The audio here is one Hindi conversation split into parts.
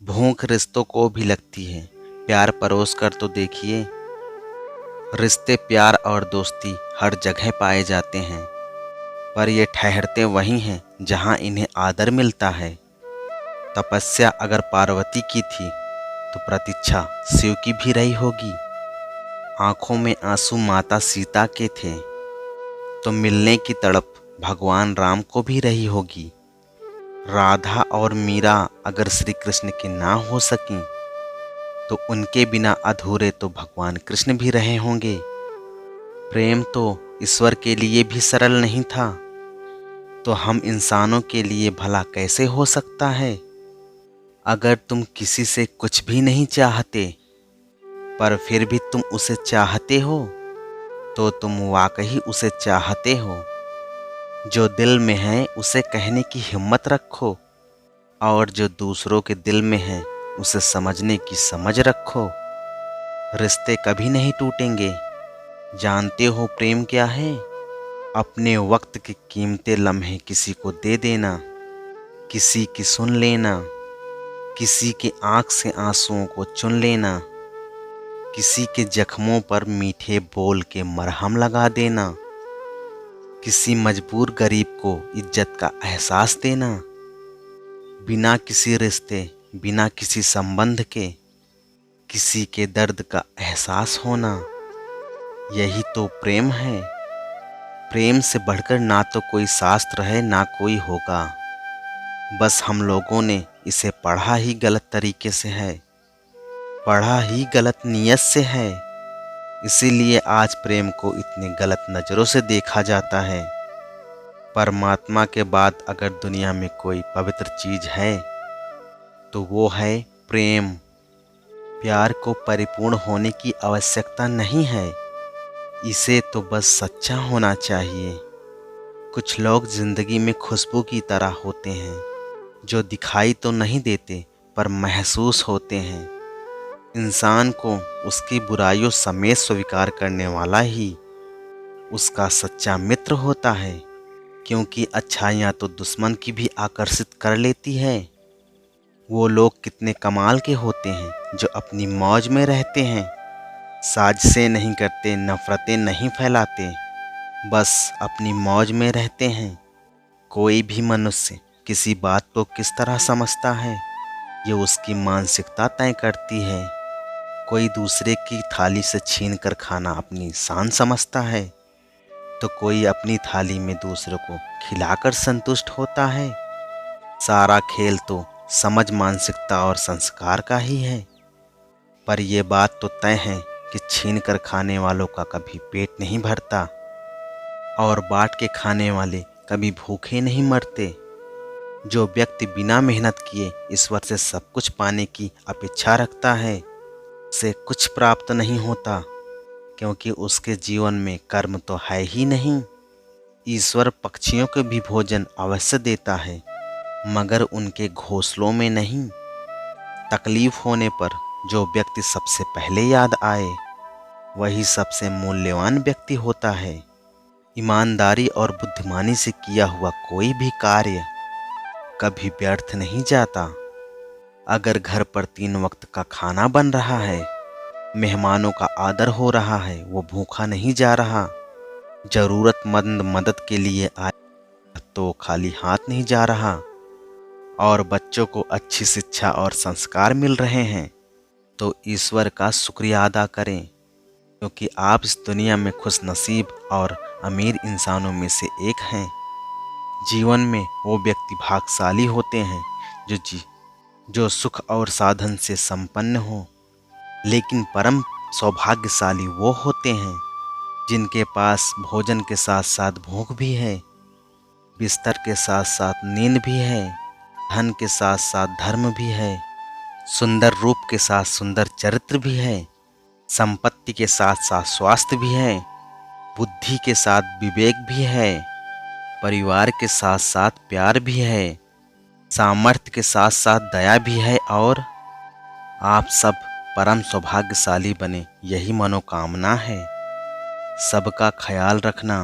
भूख रिश्तों को भी लगती है, प्यार परोस कर तो देखिए। रिश्ते, प्यार और दोस्ती हर जगह पाए जाते हैं, पर ये ठहरते वहीं हैं जहाँ इन्हें आदर मिलता है। तपस्या अगर पार्वती की थी तो प्रतीक्षा शिव की भी रही होगी। आंखों में आंसू माता सीता के थे तो मिलने की तड़प भगवान राम को भी रही होगी। राधा और मीरा अगर श्री कृष्ण की ना हो सकी तो उनके बिना अधूरे तो भगवान कृष्ण भी रहे होंगे। प्रेम तो ईश्वर के लिए भी सरल नहीं था, तो हम इंसानों के लिए भला कैसे हो सकता है। अगर तुम किसी से कुछ भी नहीं चाहते पर फिर भी तुम उसे चाहते हो तो तुम वाकई उसे चाहते हो। जो दिल में है उसे कहने की हिम्मत रखो, और जो दूसरों के दिल में है उसे समझने की समझ रखो। रिश्ते कभी नहीं टूटेंगे। जानते हो प्रेम क्या है? अपने वक्त के कीमती लम्हे किसी को दे देना, किसी की सुन लेना, किसी की आंख से आंसुओं को चुन लेना, किसी के जख्मों पर मीठे बोल के मरहम लगा देना, किसी मजबूर गरीब को इज्जत का एहसास देना। बिना किसी रिश्ते, बिना किसी संबंध के किसी के दर्द का एहसास होना, यही तो प्रेम है। प्रेम से बढ़कर ना तो कोई शास्त्र है ना कोई होगा, बस हम लोगों ने इसे पढ़ा ही गलत तरीके से है, पढ़ा ही गलत नीयत से है। इसीलिए आज प्रेम को इतने गलत नज़रों से देखा जाता है। परमात्मा के बाद अगर दुनिया में कोई पवित्र चीज़ है तो वो है प्रेम। प्यार को परिपूर्ण होने की आवश्यकता नहीं है, इसे तो बस सच्चा होना चाहिए। कुछ लोग ज़िंदगी में खुशबू की तरह होते हैं, जो दिखाई तो नहीं देते पर महसूस होते हैं। इंसान को उसकी बुराइयों समेत स्वीकार करने वाला ही उसका सच्चा मित्र होता है, क्योंकि अच्छाइयाँ तो दुश्मन की भी आकर्षित कर लेती है। वो लोग कितने कमाल के होते हैं जो अपनी मौज में रहते हैं, साजिशें नहीं करते, नफरतें नहीं फैलाते, बस अपनी मौज में रहते हैं। कोई भी मनुष्य किसी बात को किस तरह समझता है ये उसकी मानसिकता तय करती है। कोई दूसरे की थाली से छीन कर खाना अपनी शान समझता है, तो कोई अपनी थाली में दूसरों को खिलाकर संतुष्ट होता है। सारा खेल तो समझ, मानसिकता और संस्कार का ही है। पर यह बात तो तय है कि छीन कर खाने वालों का कभी पेट नहीं भरता, और बांट के खाने वाले कभी भूखे नहीं मरते। जो व्यक्ति बिना मेहनत किए ईश्वर से सब कुछ पाने की अपेक्षा रखता है, उसे कुछ प्राप्त नहीं होता, क्योंकि उसके जीवन में कर्म तो है ही नहीं। ईश्वर पक्षियों को भी भोजन अवश्य देता है, मगर उनके घोंसलों में नहीं। तकलीफ होने पर जो व्यक्ति सबसे पहले याद आए वही सबसे मूल्यवान व्यक्ति होता है। ईमानदारी और बुद्धिमानी से किया हुआ कोई भी कार्य कभी व्यर्थ नहीं जाता। अगर घर पर 3 वक्त का खाना बन रहा है, मेहमानों का आदर हो रहा है, वो भूखा नहीं जा रहा। ज़रूरतमंद मदद के लिए आए तो खाली हाथ नहीं जा रहा, और बच्चों को अच्छी शिक्षा और संस्कार मिल रहे हैं, तो ईश्वर का शुक्रिया अदा करें, क्योंकि आप इस दुनिया में खुश नसीब और अमीर इंसानों में से एक हैं। जीवन में वो व्यक्ति भाग्यशाली होते हैं जो सुख और साधन से संपन्न हो, लेकिन परम सौभाग्यशाली वो होते हैं जिनके पास भोजन के साथ साथ भूख भी है, बिस्तर के साथ साथ नींद भी है, धन के साथ साथ धर्म भी है, सुंदर रूप के साथ सुंदर चरित्र भी है, संपत्ति के साथ साथ स्वास्थ्य भी है, बुद्धि के साथ विवेक भी है, परिवार के साथ साथ प्यार भी है, सामर्थ्य के साथ साथ दया भी है, और आप सब परम सौभाग्यशाली बने, यही मनोकामना है। सबका ख्याल रखना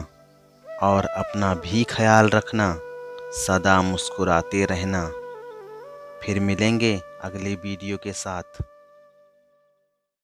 और अपना भी ख्याल रखना, सदा मुस्कुराते रहना। फिर मिलेंगे अगले वीडियो के साथ।